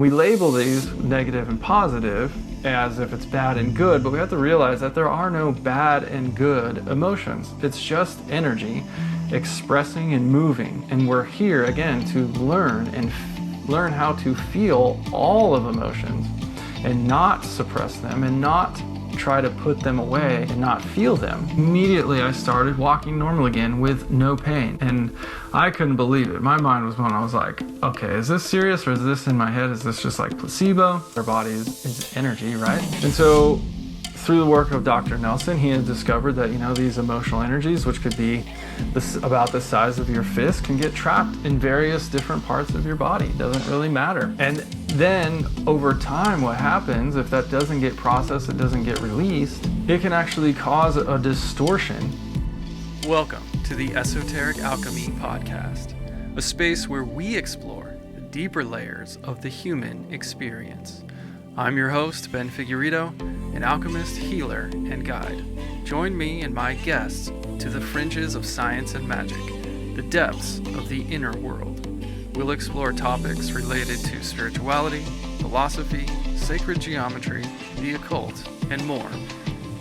We label these negative and positive as if it's bad and good, but we have to realize that there are no bad and good emotions. It's just energy expressing and moving. And we're here again to learn how to feel all of emotions and not suppress them and not try to put them away and not feel them. Immediately I started walking normal again with no pain, and I couldn't believe it. My mind was blown. I was like, okay, is this serious, or is this in my head? Is this just like placebo? Our body is energy, right? And so through the work of Dr. Nelson, he had discovered that, these emotional energies, which could be about the size of your fist, can get trapped in various different parts of your body. It doesn't really matter. And then over time, what happens if that doesn't get processed, it doesn't get released, it can actually cause a distortion. Welcome to the Esoteric Alkhemy Podcast, a space where we explore the deeper layers of the human experience. I'm your host, Ben Figueiredo, an alchemist, healer, and guide. Join me and my guests to the fringes of science and magic, the depths of the inner world. We'll explore topics related to spirituality, philosophy, sacred geometry, the occult, and more,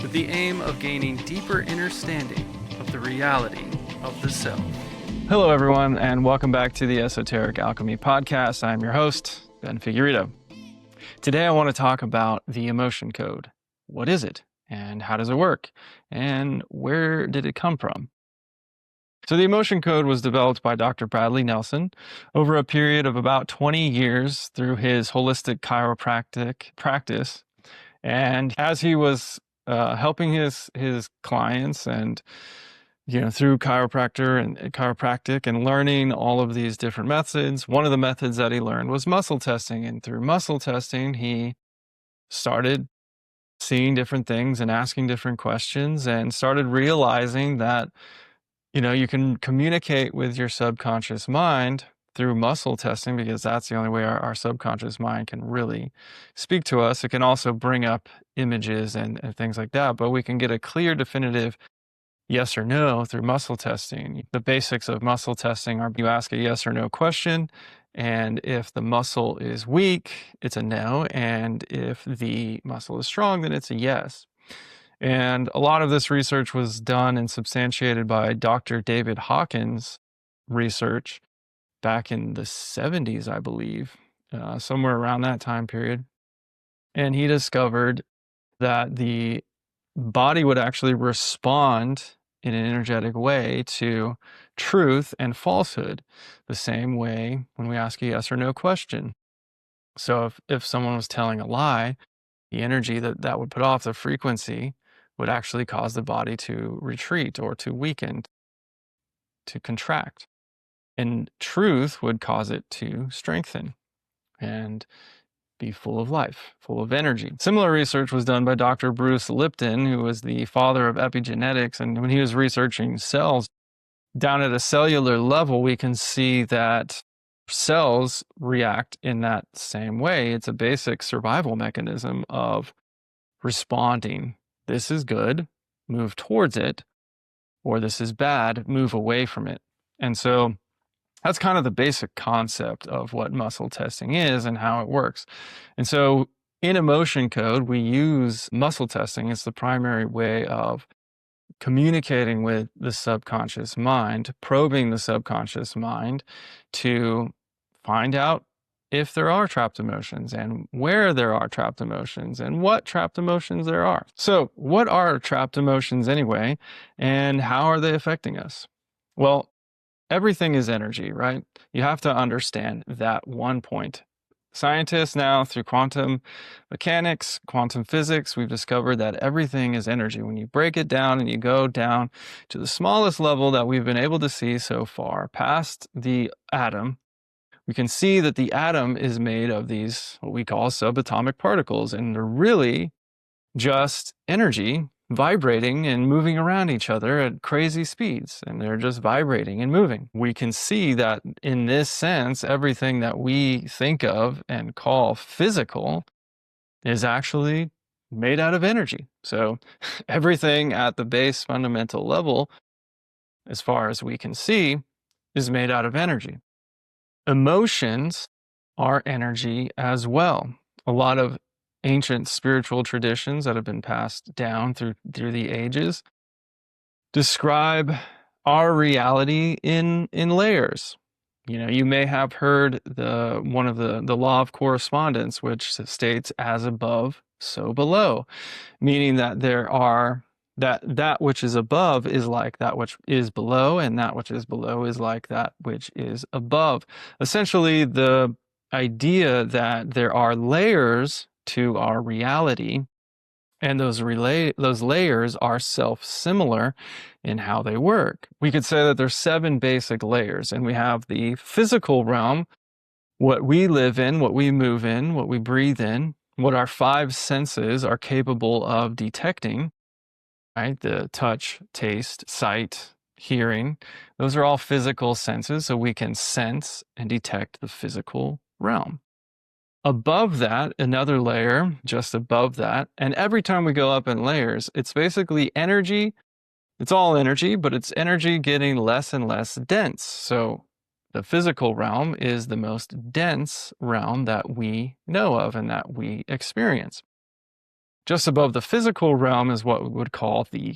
with the aim of gaining deeper understanding of the reality of the self. Hello, everyone, and welcome back to the Esoteric Alkhemy Podcast. I'm your host, Ben Figueiredo. Today, I want to talk about the emotion code. What is it, and how does it work, and where did it come from? So the emotion code was developed by Dr. Bradley Nelson over a period of about 20 years through his holistic chiropractic practice. And as he was helping his clients and through chiropractic and learning all of these different methods, one of the methods that he learned was muscle testing. And through muscle testing, he started seeing different things and asking different questions and started realizing that, you can communicate with your subconscious mind through muscle testing, because that's the only way our subconscious mind can really speak to us. It can also bring up images and things like that, but we can get a clear, definitive yes or no through muscle testing. The basics of muscle testing are you ask a yes or no question, and if the muscle is weak, it's a no, and if the muscle is strong, then it's a yes. And a lot of this research was done and substantiated by Dr. David Hawkins' research back in the 70s, I believe, somewhere around that time period. And he discovered that the body would actually respond in an energetic way to truth and falsehood, the same way when we ask a yes or no question. So if someone was telling a lie, the energy that would put off, the frequency, would actually cause the body to retreat or to weaken, to contract. And truth would cause it to strengthen and be full of life, full of energy. Similar research was done by Dr. Bruce Lipton, who was the father of epigenetics. And when he was researching cells, down at a cellular level, we can see that cells react in that same way. It's a basic survival mechanism of responding. This is good, move towards it, or this is bad, move away from it. And so that's kind of the basic concept of what muscle testing is and how it works. And so in emotion code, we use muscle testing as the primary way of communicating with the subconscious mind, probing the subconscious mind to find out if there are trapped emotions and where there are trapped emotions and what trapped emotions there are. So what are trapped emotions anyway, and how are they affecting us? Well, everything is energy, right? You have to understand that one point. Scientists now, through quantum mechanics, quantum physics, we've discovered that everything is energy. When you break it down and you go down to the smallest level that we've been able to see so far, past the atom, we can see that the atom is made of these, what we call subatomic particles, and they're really just energy vibrating and moving around each other at crazy speeds, and they're just vibrating and moving. We can see that in this sense, everything that we think of and call physical is actually made out of energy. So everything at the base fundamental level, as far as we can see, is made out of energy. Emotions our energy as well. A lot of ancient spiritual traditions that have been passed down through the ages describe our reality in layers. You may have heard the law of correspondence, which states as above, so below, meaning that that which is above is like that which is below, and that which is below is like that which is above. Essentially, the idea that there are layers to our reality, and those layers are self-similar in how they work. We could say that there's 7 basic layers, and we have the physical realm, what we live in, what we move in, what we breathe in, what our 5 senses are capable of detecting, right? The touch, taste, sight, hearing. Those are all physical senses, so we can sense and detect the physical realm. Above that, another layer, just above that, and every time we go up in layers, it's basically energy. It's all energy, but it's energy getting less and less dense. So the physical realm is the most dense realm that we know of and that we experience. Just above the physical realm is what we would call the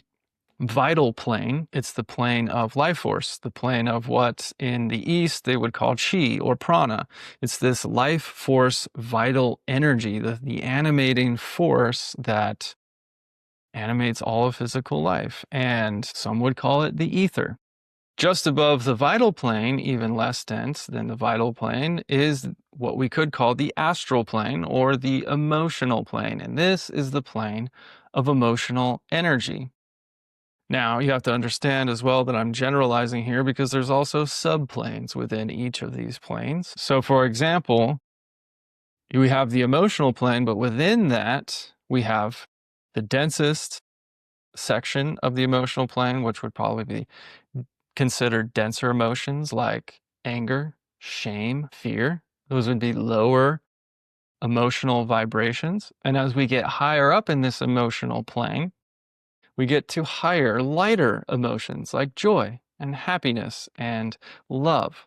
vital plane. It's the plane of life force, the plane of what in the East they would call chi or prana. It's this life force, vital energy, the animating force that animates all of physical life. And some would call it the ether. Just above the vital plane, even less dense than the vital plane, is what we could call the astral plane or the emotional plane. And this is the plane of emotional energy. Now, you have to understand as well that I'm generalizing here because there's also subplanes within each of these planes. So, for example, we have the emotional plane, but within that, we have the densest section of the emotional plane, which would probably be considered denser emotions like anger, shame, fear. Those would be lower emotional vibrations. And as we get higher up in this emotional plane, we get to higher, lighter emotions like joy and happiness and love.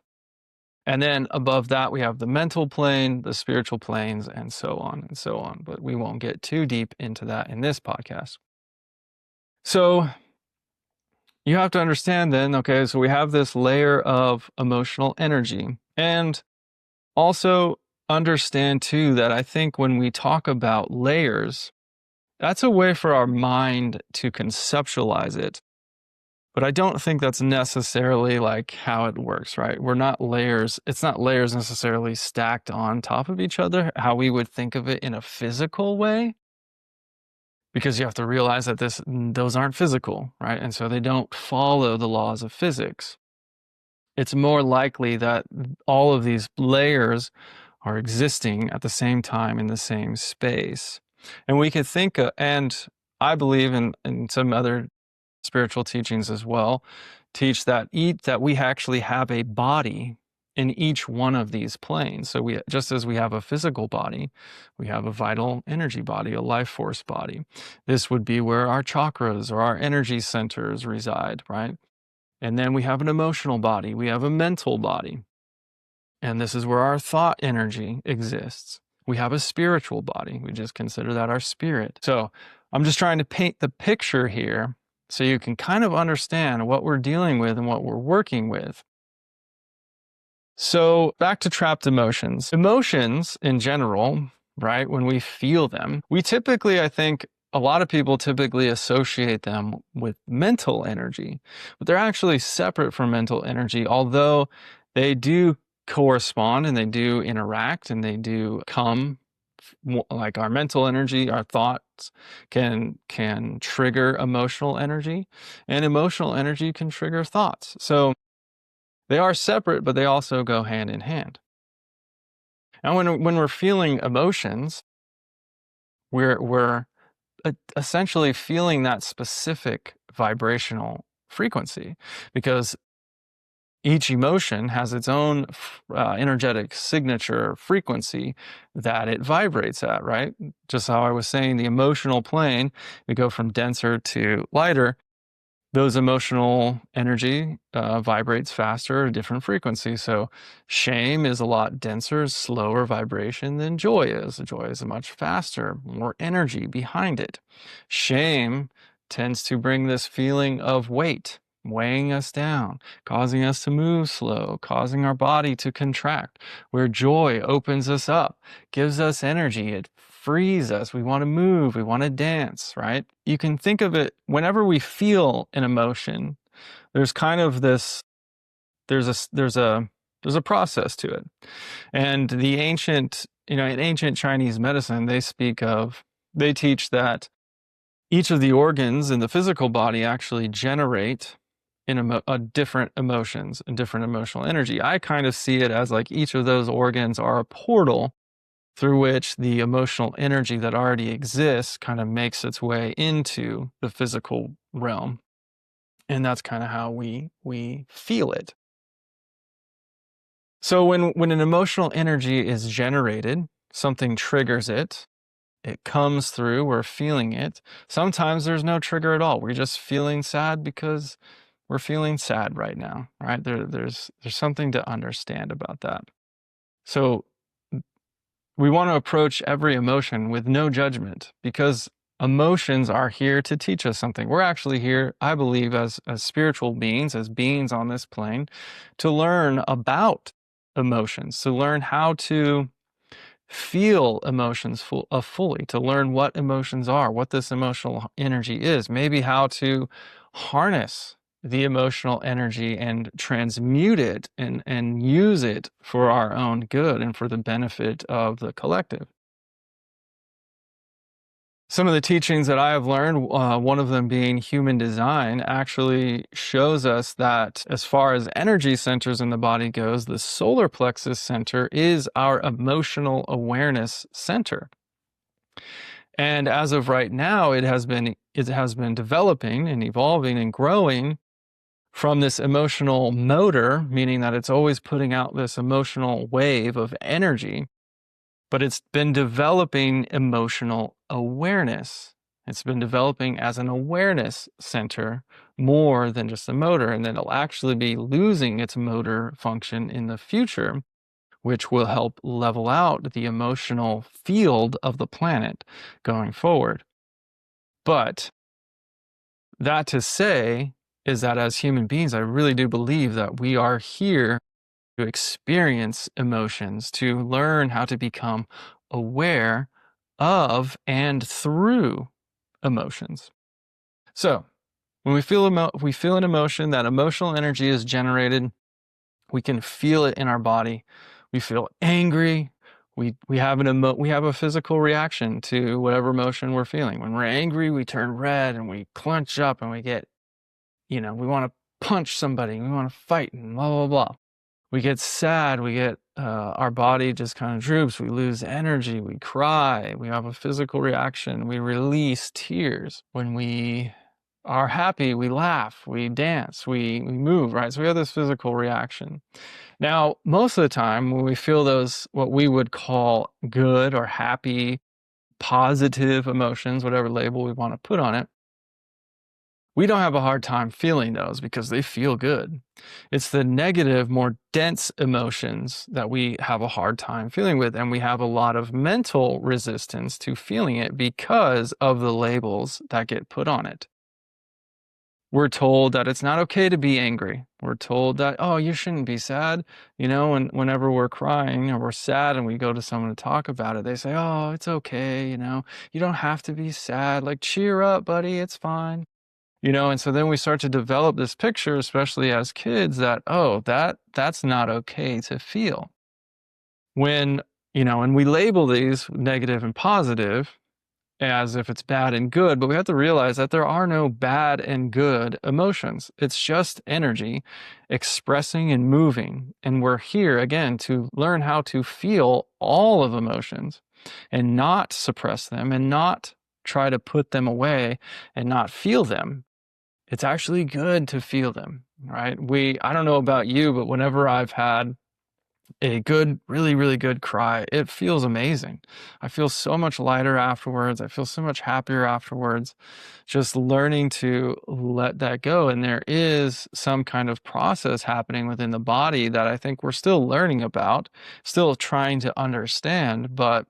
And then above that, we have the mental plane, the spiritual planes, and so on and so on. But we won't get too deep into that in this podcast. So you have to understand then, okay, so we have this layer of emotional energy. And also understand too that I think when we talk about layers, that's a way for our mind to conceptualize it. But I don't think that's necessarily like how it works, right? We're not layers. It's not layers necessarily stacked on top of each other, how we would think of it in a physical way. Because you have to realize that those aren't physical, right? And so they don't follow the laws of physics. It's more likely that all of these layers are existing at the same time in the same space. And we could think, and I believe in some other spiritual teachings as well, teach that we actually have a body in each one of these planes. So just as we have a physical body, we have a vital energy body, a life force body. This would be where our chakras or our energy centers reside, right? And then we have an emotional body, we have a mental body. And this is where our thought energy exists. We have a spiritual body. We just consider that our spirit. So I'm just trying to paint the picture here so you can kind of understand what we're dealing with and what we're working with. So back to trapped emotions. Emotions in general, right, when we feel them, we typically, I think, a lot of people typically associate them with mental energy, but they're actually separate from mental energy, although they do correspond and they do interact and they do come, like our mental energy, our thoughts can trigger emotional energy, and emotional energy can trigger thoughts. So they are separate, but they also go hand in hand. And when we're feeling emotions, we're essentially feeling that specific vibrational frequency, because each emotion has its own energetic signature frequency that it vibrates at, right? Just how I was saying, the emotional plane, we go from denser to lighter. those emotional energy vibrates faster at a different frequency. So shame is a lot denser, slower vibration than joy is. Joy is much faster, more energy behind it. Shame tends to bring this feeling of weight, weighing us down, causing us to move slow, causing our body to contract, where joy opens us up, gives us energy. It frees us. We want to move. We want to dance, right? You can think of it whenever we feel an emotion, there's kind of this, there's a process to it. And the ancient, in ancient Chinese medicine, they teach that each of the organs in the physical body actually generate different emotions and different emotional energy. I kind of see it as like each of those organs are a portal through which the emotional energy that already exists kind of makes its way into the physical realm. And that's kind of how we feel it. So when an emotional energy is generated, something triggers it, it comes through, we're feeling it. Sometimes there's no trigger at all. We're just feeling sad because we're feeling sad right now, right? There's something to understand about that. So we want to approach every emotion with no judgment, because emotions are here to teach us something. We're actually here, I believe, as spiritual beings, as beings on this plane, to learn about emotions, to learn how to feel emotions fully, to learn what emotions are, what this emotional energy is, maybe how to harness the emotional energy and transmute it and use it for our own good and for the benefit of the collective. Some of the teachings that I have learned, one of them being human design, actually shows us that as far as energy centers in the body goes, the solar plexus center is our emotional awareness center. And as of right now, it has been developing and evolving and growing from this emotional motor, meaning that it's always putting out this emotional wave of energy, but it's been developing emotional awareness. It's been developing as an awareness center more than just a motor, and then it'll actually be losing its motor function in the future, which will help level out the emotional field of the planet going forward. But that to say is that as human beings, I really do believe that we are here to experience emotions, to learn how to become aware of and through emotions. So when we feel an emotion, that emotional energy is generated. We can feel it in our body. We feel angry. We have a physical reaction to whatever emotion we're feeling. When we're angry, we turn red and we clench up and we get, we want to punch somebody. We want to fight and blah, blah, blah. We get sad. We get, our body just kind of droops. We lose energy. We cry. We have a physical reaction. We release tears. When we are happy, we laugh, we dance, we move, right? So we have this physical reaction. Now, most of the time when we feel those, what we would call good or happy, positive emotions, whatever label we want to put on it, we don't have a hard time feeling those because they feel good. It's the negative, more dense emotions that we have a hard time feeling with, and we have a lot of mental resistance to feeling it because of the labels that get put on it. We're told that it's not okay to be angry. We're told that, oh, you shouldn't be sad. And whenever we're crying or we're sad and we go to someone to talk about it, they say, oh, it's okay. You don't have to be sad. Like, cheer up, buddy. It's fine. And so then we start to develop this picture, especially as kids, that, oh, that's not okay to feel. And we label these negative and positive as if it's bad and good, but we have to realize that there are no bad and good emotions. It's just energy expressing and moving. And we're here, again, to learn how to feel all of emotions and not suppress them and not try to put them away and not feel them. It's actually good to feel them, right? I don't know about you, but whenever I've had a good, really, really good cry, it feels amazing. I feel so much lighter afterwards. I feel so much happier afterwards. Just learning to let that go. And there is some kind of process happening within the body that I think we're still learning about, still trying to understand. But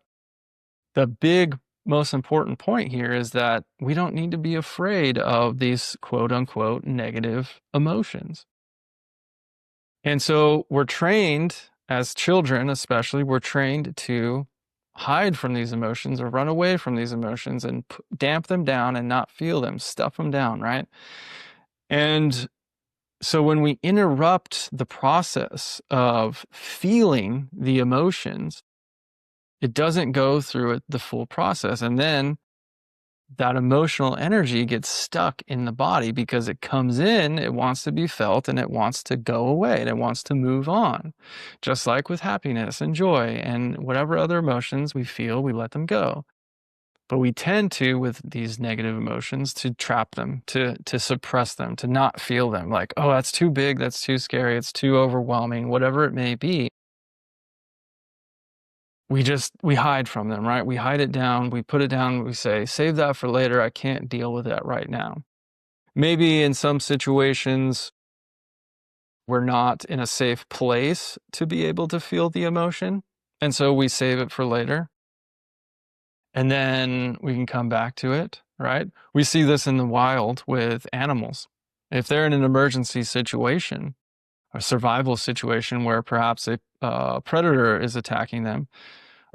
the big, most important point here is that we don't need to be afraid of these quote unquote negative emotions. And so we're trained as children, especially, we're trained to hide from these emotions or run away from these emotions and damp them down and not feel them, stuff them down, right? And so when we interrupt the process of feeling the emotions, it doesn't go through it the full process. And then that emotional energy gets stuck in the body because it comes in, it wants to be felt, and it wants to go away, and it wants to move on. Just like with happiness and joy and whatever other emotions we feel, we let them go. But we tend to, with these negative emotions, to trap them, to suppress them, to not feel them. Like, oh, that's too big, that's too scary, it's too overwhelming, whatever it may be. We hide from them, right? We hide it down, we put it down, we say, save that for later, I can't deal with that right now. Maybe in some situations, we're not in a safe place to be able to feel the emotion, and so we save it for later. And then we can come back to it, right? We see this in the wild with animals. If they're in an emergency situation, a survival situation where perhaps a predator is attacking them,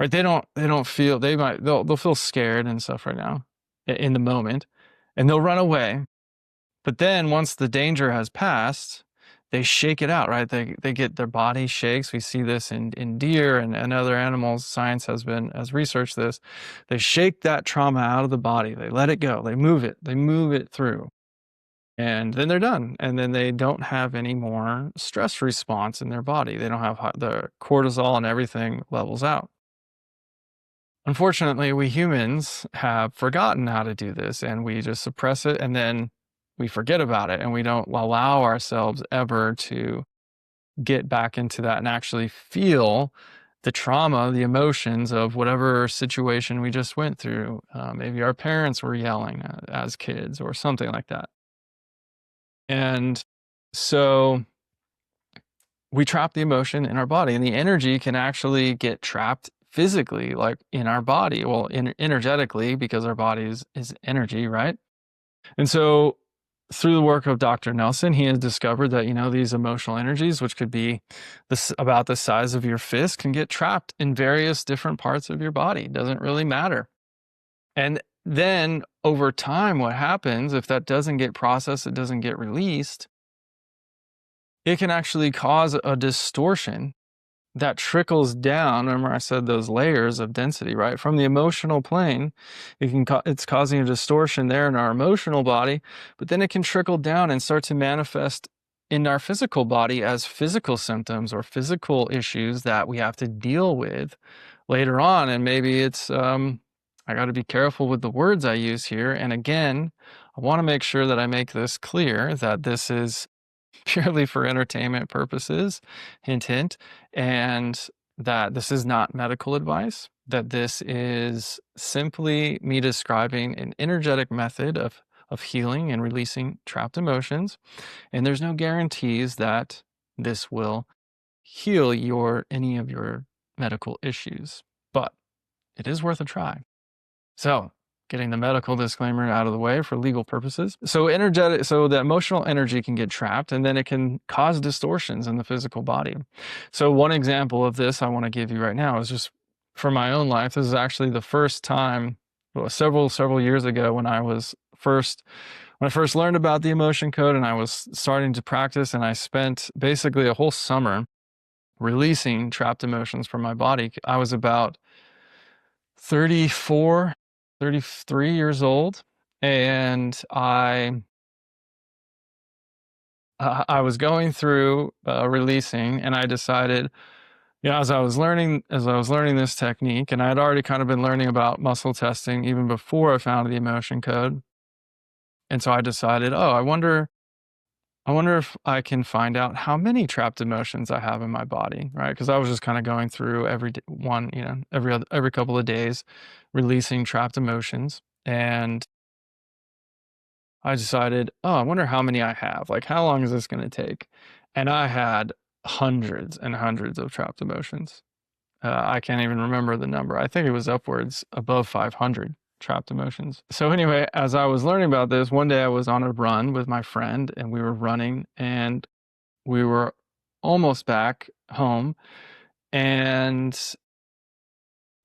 right? They don't feel, they'll feel scared and stuff right now in the moment, and they'll run away. But then once the danger has passed, they shake it out, right? They get their body shakes. We see this in deer and other animals. Science has researched this. They shake that trauma out of the body. They let it go. They move it through. And then they're done. And then they don't have any more stress response in their body. They don't have the cortisol and everything levels out. Unfortunately, we humans have forgotten how to do this, and we just suppress it, and then we forget about it, and we don't allow ourselves ever to get back into that and actually feel the trauma, the emotions of whatever situation we just went through. Maybe our parents were yelling as kids or something like that. And so we trap the emotion in our body, and the energy can actually get trapped physically, like in our body, well, energetically, because our body is energy, right? And so through the work of Dr. Nelson, he has discovered that, these emotional energies, which could be about the size of your fist, can get trapped in various different parts of your body. It doesn't really matter. And then over time, what happens if that doesn't get processed, it doesn't get released, it can actually cause a distortion that trickles down. Remember I said those layers of density, right? From the emotional plane, it's causing a distortion there in our emotional body, but then it can trickle down and start to manifest in our physical body as physical symptoms or physical issues that we have to deal with later on. And maybe it's, I got to be careful with the words I use here. And again, I want to make sure that I make this clear that this is purely for entertainment purposes, hint, hint, and that this is not medical advice, that this is simply me describing an energetic method of healing and releasing trapped emotions. And there's no guarantees that this will heal any of your medical issues, but it is worth a try. So, getting the medical disclaimer out of the way for legal purposes. So the emotional energy can get trapped, and then it can cause distortions in the physical body. So one example of this I want to give you right now is just for my own life. This is actually the first time, several years ago, when I first learned about the emotion code and I was starting to practice, and I spent basically a whole summer releasing trapped emotions from my body. I was about 33 years old, and I was going through releasing, and I decided, as I was learning this technique, and I had already kind of been learning about muscle testing even before I found the emotion code. And so I decided, I wonder I wonder if I can find out how many trapped emotions I have in my body, right? Because I was just kind of going through one, every couple of days, releasing trapped emotions, and I decided, oh, I wonder how many I have. Like, how long is this going to take? And I had hundreds and hundreds of trapped emotions. I can't even remember the number. I think it was upwards above 500 trapped emotions. So anyway, as I was learning about this, one day I was on a run with my friend and we were running and we were almost back home, and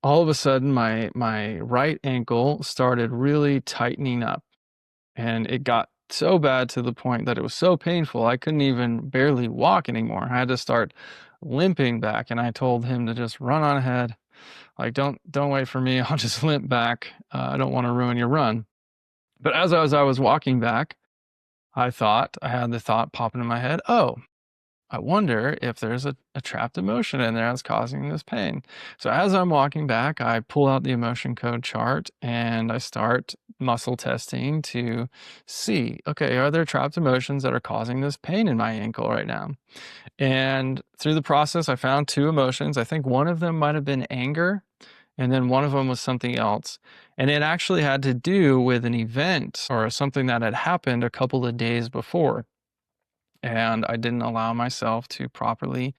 all of a sudden my right ankle started really tightening up, and it got so bad to the point that it was so painful I couldn't even barely walk anymore. I had to start limping back, and I told him to just run on ahead. Like, don't wait for me. I'll just limp back. I don't want to ruin your run. But as I was walking back, I had the thought pop into my head, oh, I wonder if there's a trapped emotion in there that's causing this pain. So as I'm walking back, I pull out the emotion code chart and I start muscle testing to see, okay, are there trapped emotions that are causing this pain in my ankle right now? And through the process, I found two emotions. I think one of them might have been anger, and then one of them was something else. And it actually had to do with an event or something that had happened a couple of days before. And I didn't allow myself to properly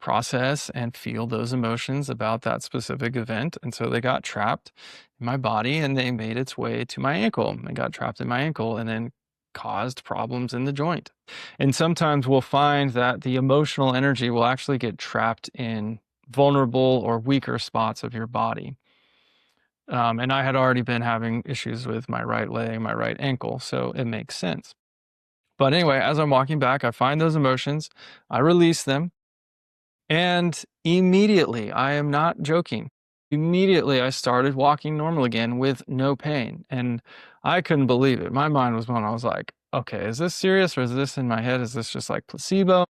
process and feel those emotions about that specific event. And so they got trapped in my body and they made its way to my ankle. They got trapped in my ankle and then caused problems in the joint. And sometimes we'll find that the emotional energy will actually get trapped in vulnerable or weaker spots of your body. And I had already been having issues with my right leg, my right ankle, so it makes sense. But anyway, as I'm walking back, I find those emotions, I release them, and immediately, I am not joking, immediately I started walking normal again with no pain. And I couldn't believe it. My mind was blown. I was like, okay, is this serious or is this in my head? Is this just like placebo?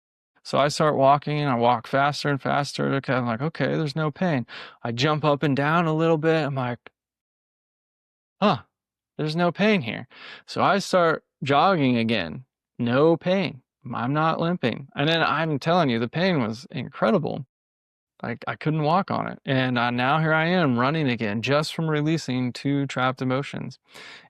So I start walking and I walk faster and faster. Okay, I'm like, okay, there's no pain. I jump up and down a little bit. I'm like, huh, there's no pain here. So I start jogging again. No pain. I'm not limping. And then I'm telling you, the pain was incredible. Like, I couldn't walk on it. And now here I am running again just from releasing two trapped emotions.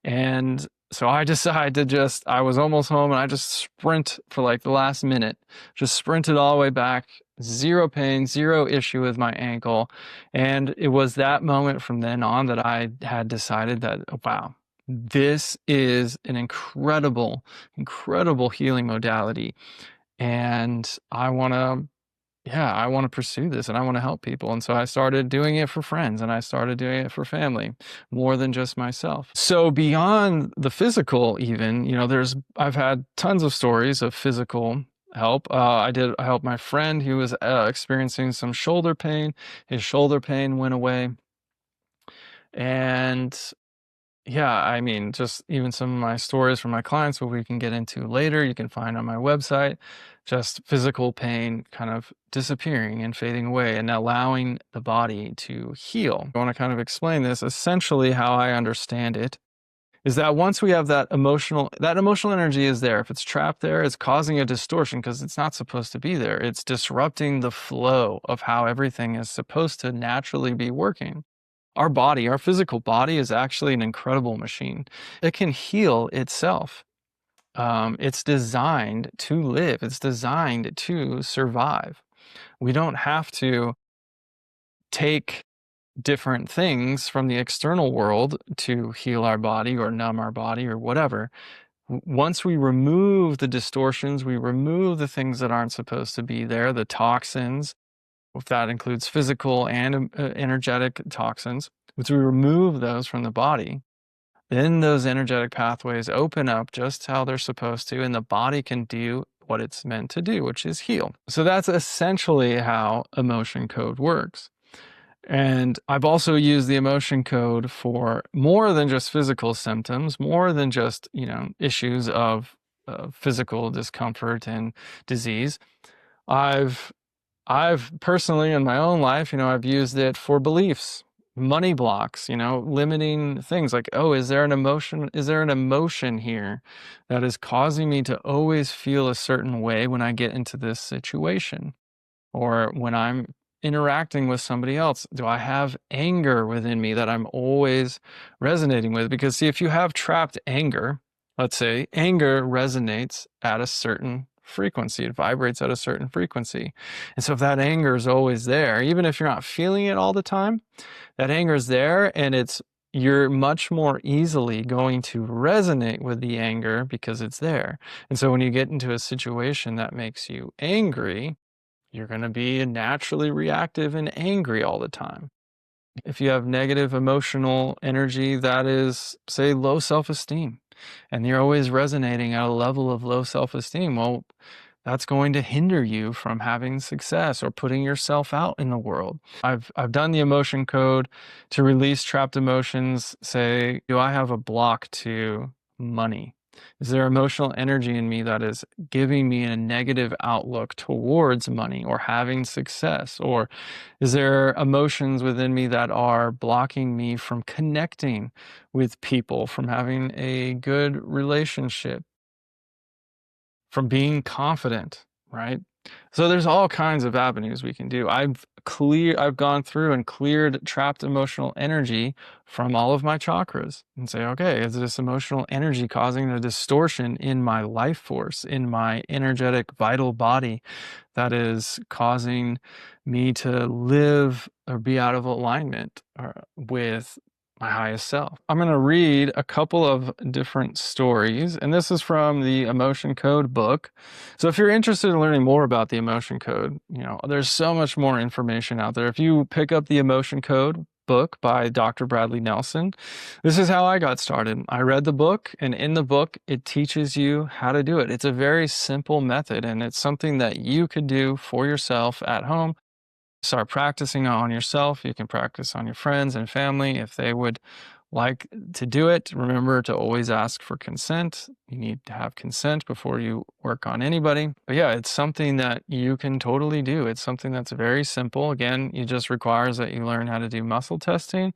And so I decided I was almost home and I just sprint for like the last minute, just sprinted all the way back, zero pain, zero issue with my ankle. And it was that moment from then on that I had decided that, wow, this is an incredible, incredible healing modality. And I want to pursue this and I want to help people. And so I started doing it for friends and I started doing it for family more than just myself. So beyond the physical, even, I've had tons of stories of physical help. I helped my friend who was experiencing some shoulder pain. His shoulder pain went away. And yeah, I mean, just even some of my stories from my clients, what we can get into later, you can find on my website, just physical pain kind of disappearing and fading away and allowing the body to heal. I want to kind of explain this. Essentially, how I understand it is that once we have that emotional energy is there. If it's trapped there, it's causing a distortion because it's not supposed to be there. It's disrupting the flow of how everything is supposed to naturally be working. Our body, our physical body, is actually an incredible machine. It can heal itself. It's designed to live. It's designed to survive. We don't have to take different things from the external world to heal our body or numb our body or whatever. Once we remove the distortions, we remove the things that aren't supposed to be there, the toxins, if that includes physical and energetic toxins, once we remove those from the body, then those energetic pathways open up just how they're supposed to, and the body can do what it's meant to do, which is heal. So that's essentially how emotion code works. And I've also used the emotion code for more than just physical symptoms, more than just, issues of physical discomfort and disease. I've personally in my own life, I've used it for beliefs, money blocks, limiting things like, oh, is there an emotion here that is causing me to always feel a certain way when I get into this situation? Or when I'm interacting with somebody else, do I have anger within me that I'm always resonating with? Because see, if you have trapped anger, let's say anger resonates at a certain frequency, it vibrates at a certain frequency. And so if that anger is always there, even if you're not feeling it all the time, that anger is there, and you're much more easily going to resonate with the anger because it's there. And so when you get into a situation that makes you angry, you're going to be naturally reactive and angry all the time. If you have negative emotional energy, that is, say, low self-esteem, and you're always resonating at a level of low self-esteem, well, that's going to hinder you from having success or putting yourself out in the world. I've done the emotion code to release trapped emotions. Say, do I have a block to money? Is there emotional energy in me that is giving me a negative outlook towards money or having success? Or is there emotions within me that are blocking me from connecting with people, from having a good relationship, from being confident, right? So there's all kinds of avenues we can do. I've gone through and cleared trapped emotional energy from all of my chakras and say, okay, is this emotional energy causing a distortion in my life force, in my energetic vital body that is causing me to live or be out of alignment with my highest self? I'm going to read a couple of different stories, and this is from the Emotion Code book. So if you're interested in learning more about the Emotion Code, there's so much more information out there. If you pick up the Emotion Code book by Dr. Bradley Nelson, this is how I got started. I read the book, and in the book, it teaches you how to do it. It's a very simple method, and it's something that you could do for yourself at home. Start practicing on yourself. You can practice on your friends and family if they would like to do it. Remember to always ask for consent. You need to have consent before you work on anybody. But yeah, it's something that you can totally do. It's something that's very simple. Again, it just requires that you learn how to do muscle testing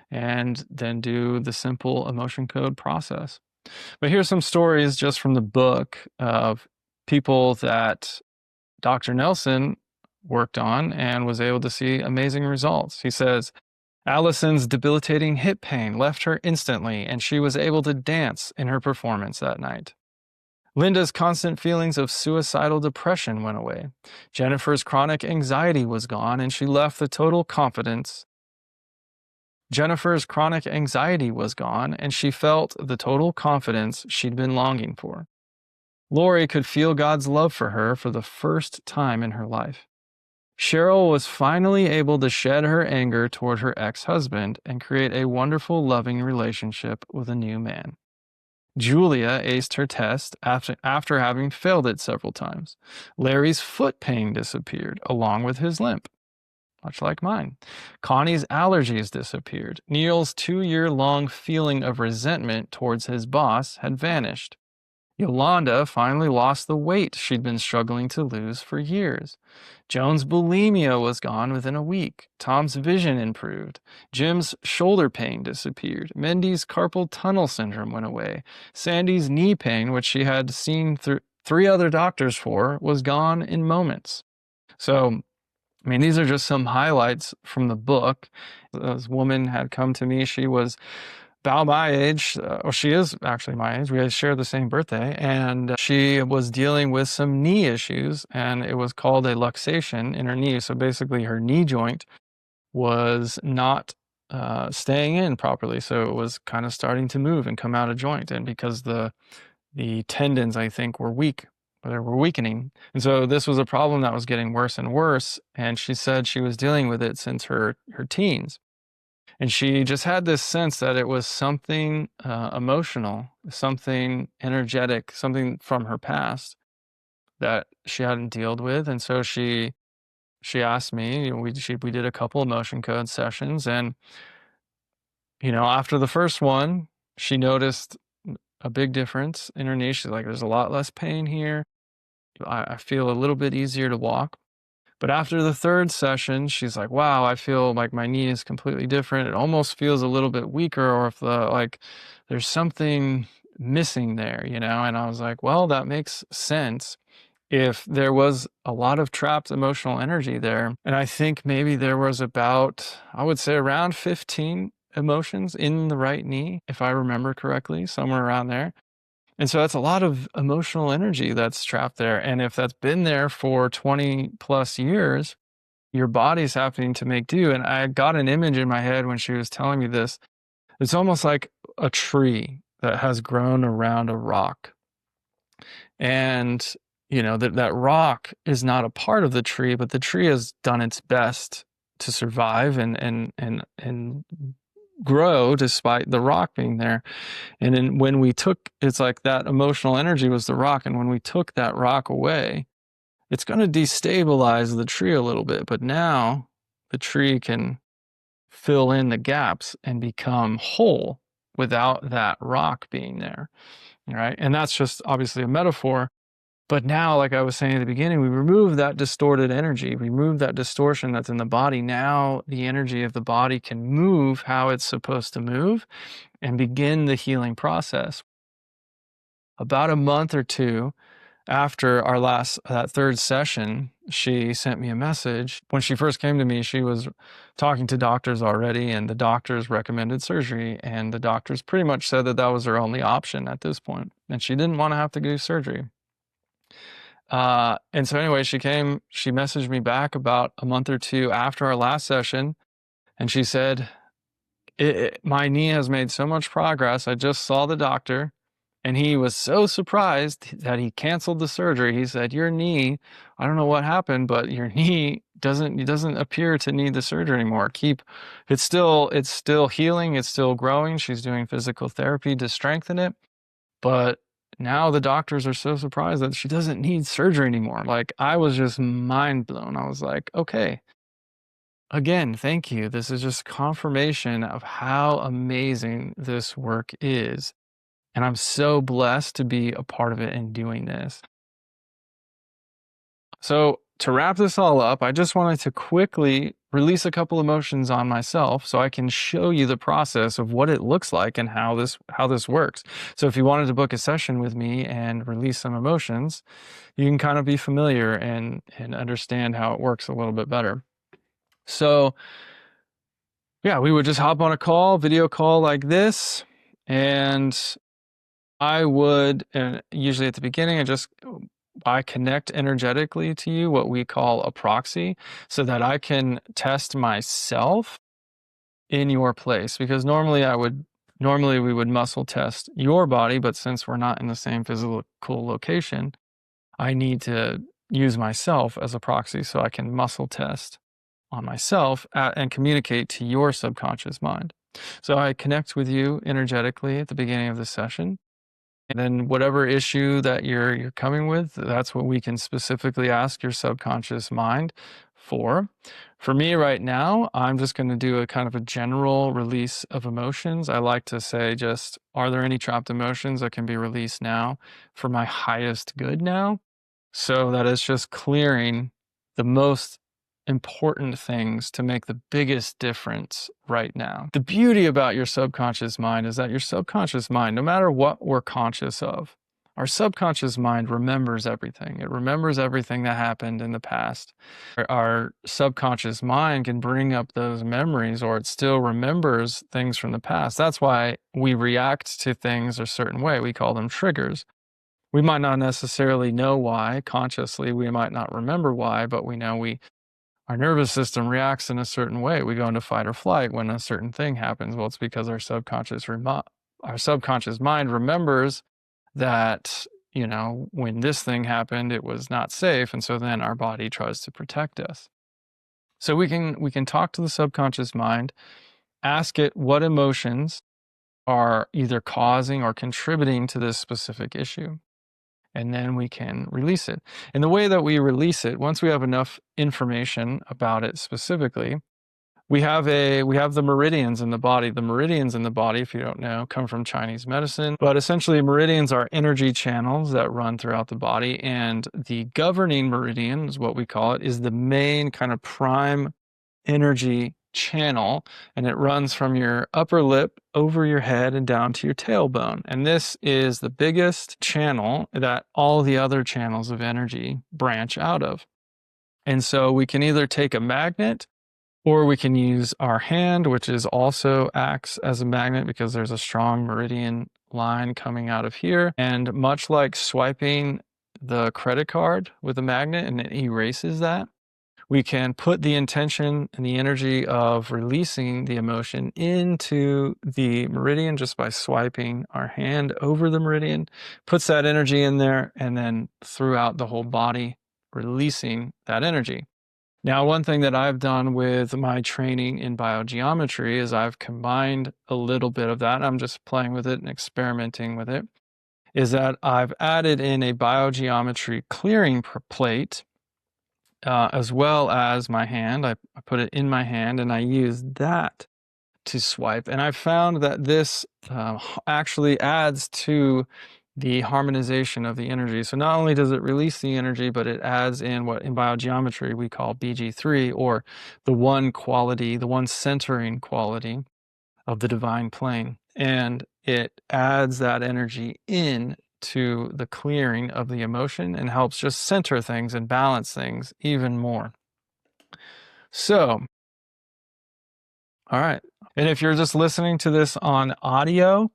and then do the simple emotion code process. But here's some stories just from the book of people that Dr. Nelson worked on and was able to see amazing results. He says, Allison's debilitating hip pain left her instantly, and she was able to dance in her performance that night. Linda's constant feelings of suicidal depression went away. Jennifer's chronic anxiety was gone, and she left the total confidence. Jennifer's chronic anxiety was gone, and she felt the total confidence she'd been longing for. Lori could feel God's love for her for the first time in her life. Cheryl was finally able to shed her anger toward her ex-husband and create a wonderful, loving relationship with a new man. Julia aced her test after having failed it several times. Larry's foot pain disappeared, along with his limp, much like mine. Connie's allergies disappeared. Neil's 2-year-long feeling of resentment towards his boss had vanished. Yolanda finally lost the weight she'd been struggling to lose for years. Joan's bulimia was gone within a week. Tom's vision improved. Jim's shoulder pain disappeared. Mindy's carpal tunnel syndrome went away. Sandy's knee pain, which she had seen 3 other doctors for, was gone in moments. So, these are just some highlights from the book. This woman had come to me. She was about my age, or she is actually my age. We share the same birthday, and she was dealing with some knee issues, and it was called a luxation in her knee. So basically her knee joint was not staying in properly. So it was kind of starting to move and come out of joint. And because the tendons, I think, were weak, they were weakening. And so this was a problem that was getting worse and worse. And she said she was dealing with it since her teens. And she just had this sense that it was something emotional, something energetic, something from her past that she hadn't dealt with. And so she asked me, we did a couple emotion code sessions. And, after the first one, she noticed a big difference in her knee. She's like, there's a lot less pain here. I feel a little bit easier to walk. But after the third session, she's like, wow, I feel like my knee is completely different. It almost feels a little bit weaker, or if there's something missing there, And I was like, well, that makes sense if there was a lot of trapped emotional energy there. And I think maybe there was about, I would say around 15 emotions in the right knee, if I remember correctly, somewhere around there. And so that's a lot of emotional energy that's trapped there. And if that's been there for 20 plus years, your body's having to make do. And I got an image in my head when she was telling me this. It's almost like a tree that has grown around a rock. And, that rock is not a part of the tree, but the tree has done its best to survive and grow despite the rock being there. And then it's like that emotional energy was the rock. And when we took that rock away, it's going to destabilize the tree a little bit. But now the tree can fill in the gaps and become whole without that rock being there. Right. And that's just obviously a metaphor. But now, like I was saying at the beginning, we remove that distorted energy, remove that distortion that's in the body. Now the energy of the body can move how it's supposed to move and begin the healing process. About a month or two after that third session, she sent me a message. When she first came to me, she was talking to doctors already, and the doctors recommended surgery. And the doctors pretty much said that was her only option at this point, and she didn't want to have to do surgery. And so anyway, she messaged me back about a month or two after our last session, and she said, my knee has made so much progress. I just saw the doctor, and he was so surprised that he canceled the surgery. He said, your knee, I don't know what happened, but your knee doesn't appear to need the surgery anymore. It's still healing. It's still growing. She's doing physical therapy to strengthen it, but now the doctors are so surprised that she doesn't need surgery anymore. Like, I was just mind blown. I was like, okay, again, thank you. This is just confirmation of how amazing this work is. And I'm so blessed to be a part of it and doing this. So to wrap this all up, I just wanted to quickly release a couple emotions on myself so I can show you the process of what it looks like and how this works. So if you wanted to book a session with me and release some emotions, you can kind of be familiar and understand how it works a little bit better. So yeah, we would just hop on a video call like this, and I would, and usually at the beginning, I connect energetically to you, what we call a proxy, so that I can test myself in your place. Because normally we would muscle test your body, but since we're not in the same physical location, I need to use myself as a proxy so I can muscle test on myself and communicate to your subconscious mind. So I connect with you energetically at the beginning of the session. And then whatever issue that you're coming with, that's what we can specifically ask your subconscious mind for. For me right now, I'm just going to do a kind of a general release of emotions. I like to say just, are there any trapped emotions that can be released now for my highest good now? So that it's just clearing the most important things to make the biggest difference right now. The beauty about your subconscious mind is that your subconscious mind, no matter what we're conscious of, our subconscious mind remembers everything. It remembers everything that happened in the past. Our subconscious mind can bring up those memories, or it still remembers things from the past. That's why we react to things a certain way. We call them triggers. We might not necessarily know why consciously. We might not remember why, but we know our nervous system reacts in a certain way. We go into fight or flight when a certain thing happens. Well, it's because our subconscious mind remembers that, when this thing happened, it was not safe. And so then our body tries to protect us. So we can talk to the subconscious mind, ask it what emotions are either causing or contributing to this specific issue. And then we can release it. And the way that we release it, once we have enough information about it specifically, we have the meridians in the body. The meridians in the body, if you don't know, come from Chinese medicine. But essentially, meridians are energy channels that run throughout the body. And the governing meridian is what we call it, is the main kind of prime energy channel. And it runs from your upper lip over your head and down to your tailbone. And this is the biggest channel that all the other channels of energy branch out of. And so we can either take a magnet, or we can use our hand, which is also acts as a magnet because there's a strong meridian line coming out of here. And much like swiping the credit card with a magnet and it erases that, we can put the intention and the energy of releasing the emotion into the meridian just by swiping our hand over the meridian, puts that energy in there, and then throughout the whole body, releasing that energy. Now, one thing that I've done with my training in biogeometry is I've combined a little bit of that. I'm just playing with it and experimenting with it. Is that I've added in a biogeometry clearing plate as well as my hand. I put it in my hand and I use that to swipe. And I found that this actually adds to the harmonization of the energy. So not only does it release the energy, but it adds in what in biogeometry we call BG3, or the one quality, the one centering quality of the divine plane. And it adds that energy in to the clearing of the emotion and helps just center things and balance things even more. So, all right. And if you're just listening to this on audio,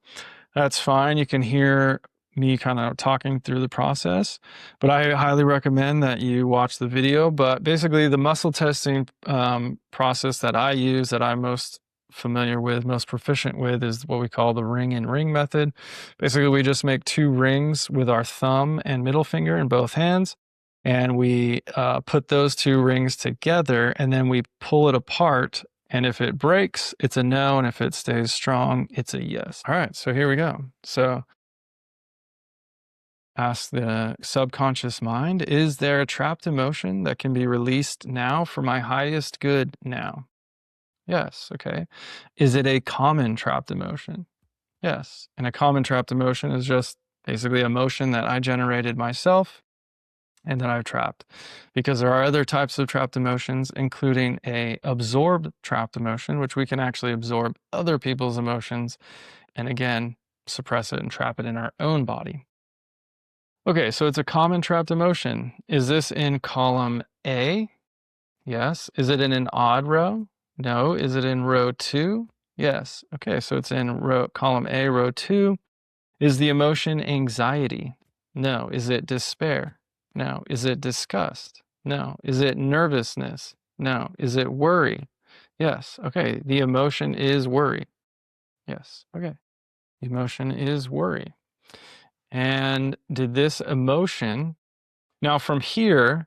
that's fine. You can hear me kind of talking through the process, but I highly recommend that you watch the video. But basically the muscle testing process that I use, that I'm most familiar with, most proficient with, is what we call the ring and ring method. Basically, we just make 2 rings with our thumb and middle finger in both hands, and we put those 2 rings together, and then we pull it apart. And if it breaks, it's a no, and if it stays strong, it's a yes. All right, so here we go. So ask the subconscious mind, is there a trapped emotion that can be released now for my highest good now? Yes, okay. Is it a common trapped emotion? Yes. And a common trapped emotion is just basically emotion that I generated myself and that I've trapped. Because there are other types of trapped emotions, including a absorbed trapped emotion, which we can actually absorb other people's emotions and again, suppress it and trap it in our own body. Okay, so it's a common trapped emotion. Is this in column A? Yes. Is it in an odd row? No. Is it in row 2? Yes. Okay, so it's in column A, row 2. Is the emotion anxiety? No. Is it despair? No. Is it disgust? No. Is it nervousness? No. Is it worry? Yes. Okay, the emotion is worry. Yes. Okay. The emotion is worry. And did this emotion, now from here,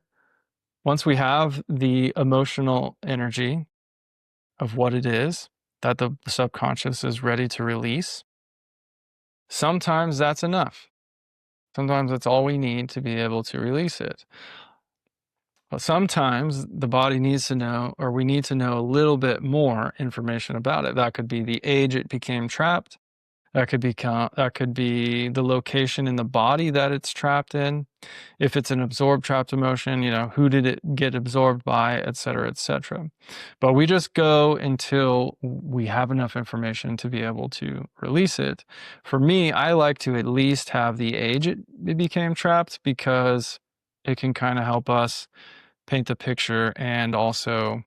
once we have the emotional energy of what it is that the subconscious is ready to release, sometimes that's enough. Sometimes that's all we need to be able to release it. But sometimes the body needs to know, or we need to know a little bit more information about it. That could be the age it became trapped. That could be the location in the body that it's trapped in. If it's an absorbed trapped emotion, who did it get absorbed by, et cetera, et cetera. But we just go until we have enough information to be able to release it. For me, I like to at least have the age it became trapped, because it can kind of help us paint the picture and also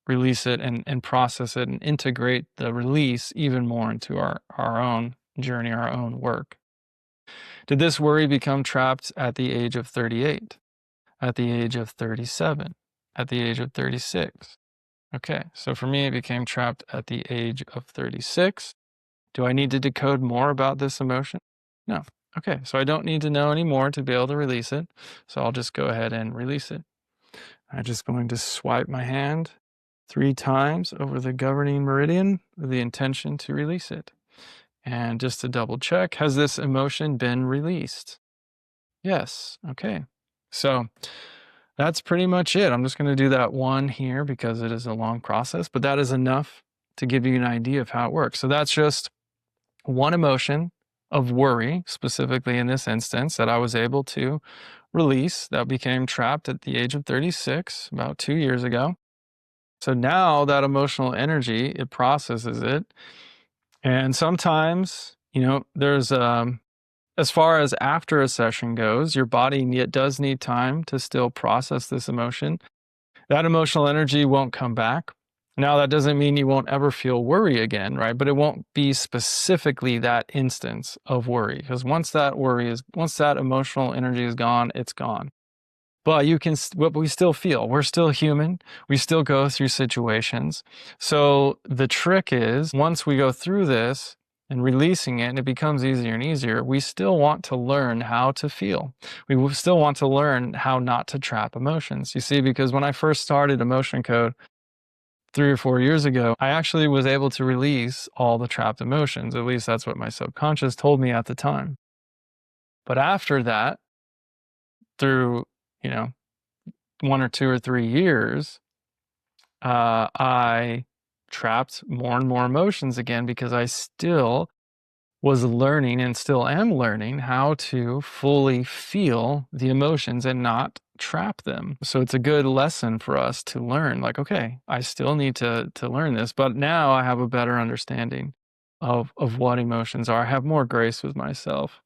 release it and process it and integrate the release even more into our own journey, our own work. Did this worry become trapped at the age of 38, at the age of 37, at the age of 36? Okay, so for me, it became trapped at the age of 36. Do I need to decode more about this emotion? No. Okay, so I don't need to know any more to be able to release it. So I'll just go ahead and release it. I'm just going to swipe my hand 3 times over the governing meridian with the intention to release it. And just to double check, has this emotion been released? Yes. Okay. So that's pretty much it. I'm just going to do that one here because it is a long process, but that is enough to give you an idea of how it works. So that's just one emotion of worry, specifically in this instance, that I was able to release, that became trapped at the age of 36, about 2 years ago. So now that emotional energy, it processes it. And sometimes, there's, as far as after a session goes, your body does need time to still process this emotion. That emotional energy won't come back. Now, that doesn't mean you won't ever feel worry again, right? But it won't be specifically that instance of worry, because once that emotional energy is gone, it's gone. But we still feel. We're still human. We still go through situations. So the trick is, once we go through this and releasing it, and it becomes easier and easier, we still want to learn how to feel. We still want to learn how not to trap emotions. You see, because when I first started Emotion Code 3 or 4 years ago, I actually was able to release all the trapped emotions. At least that's what my subconscious told me at the time. But after that, through 1 or 2 or 3 years, I trapped more and more emotions again because I still was learning and still am learning how to fully feel the emotions and not trap them. So it's a good lesson for us to learn, like, okay, I still need to learn this, but now I have a better understanding of what emotions are. I have more grace with myself.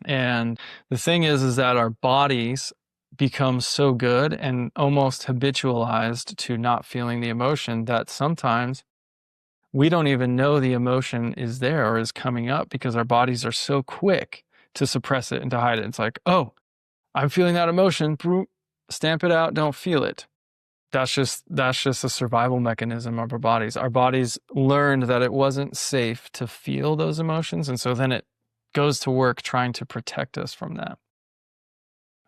And the thing is that our bodies become so good and almost habitualized to not feeling the emotion that sometimes we don't even know the emotion is there or is coming up because our bodies are so quick to suppress it and to hide it. It's like, oh, I'm feeling that emotion, stamp it out, don't feel it. That's just a survival mechanism of our bodies. Our bodies learned that it wasn't safe to feel those emotions, and so then it goes to work trying to protect us from that.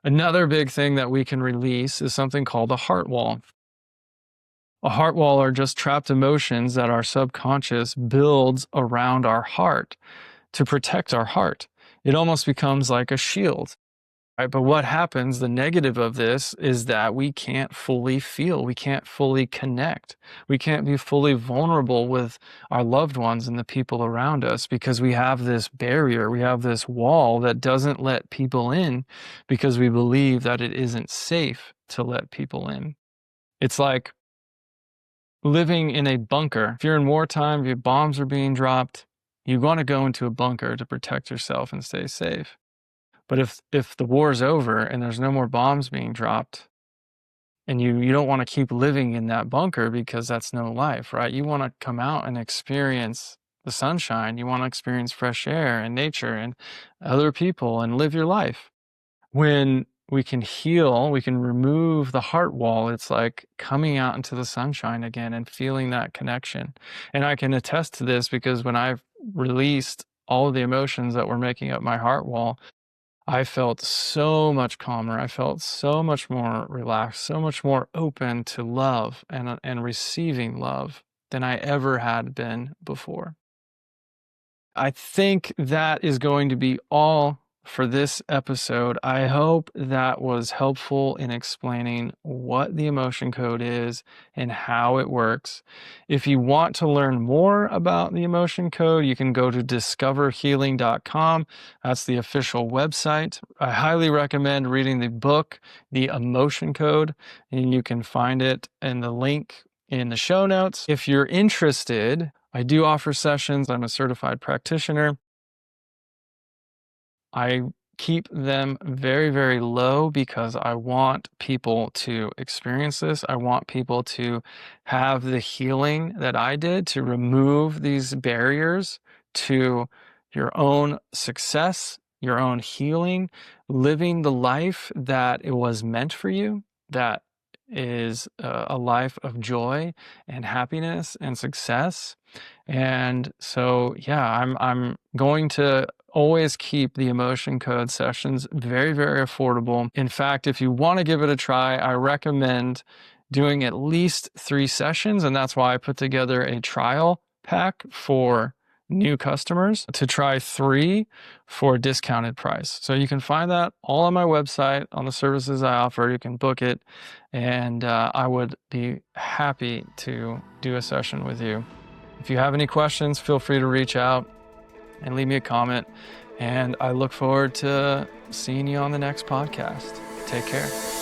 Another big thing that we can release is something called a heart wall. A heart wall are just trapped emotions that our subconscious builds around our heart to protect our heart. It almost becomes like a shield. Right? But what happens, the negative of this, is that we can't fully feel, we can't fully connect, we can't be fully vulnerable with our loved ones and the people around us because we have this barrier, we have this wall that doesn't let people in because we believe that it isn't safe to let people in. It's like living in a bunker. If you're in wartime, if bombs are being dropped, you want to go into a bunker to protect yourself and stay safe. But if the war's over and there's no more bombs being dropped, and you don't want to keep living in that bunker because that's no life, right? You want to come out and experience the sunshine. You want to experience fresh air and nature and other people and live your life. When we can heal, we can remove the heart wall. It's like coming out into the sunshine again and feeling that connection. And I can attest to this because when I've released all of the emotions that were making up my heart wall, I felt so much calmer. I felt so much more relaxed, so much more open to love and receiving love than I ever had been before. I think that is going to be all for this episode. I hope that was helpful in explaining what the emotion code is and how it works. If you want to learn more about the emotion code, you can go to discoverhealing.com. That's the official website. I highly recommend reading the book, The Emotion Code, and you can find it in the link in the show notes. If you're interested, I do offer sessions. I'm a certified practitioner. I keep them very, very low because I want people to experience this. I want people to have the healing that I did, to remove these barriers to your own success, your own healing, living the life that it was meant for you, that is a life of joy and happiness and success. And so, yeah, I'm going to always keep the emotion code sessions very, very affordable. In fact, if you want to give it a try, I recommend doing at least 3 sessions. And that's why I put together a trial pack for new customers to try 3 for a discounted price. So you can find that all on my website, on the services I offer. You can book it, and I would be happy to do a session with you. If you have any questions, feel free to reach out and leave me a comment. And I look forward to seeing you on the next podcast. Take care.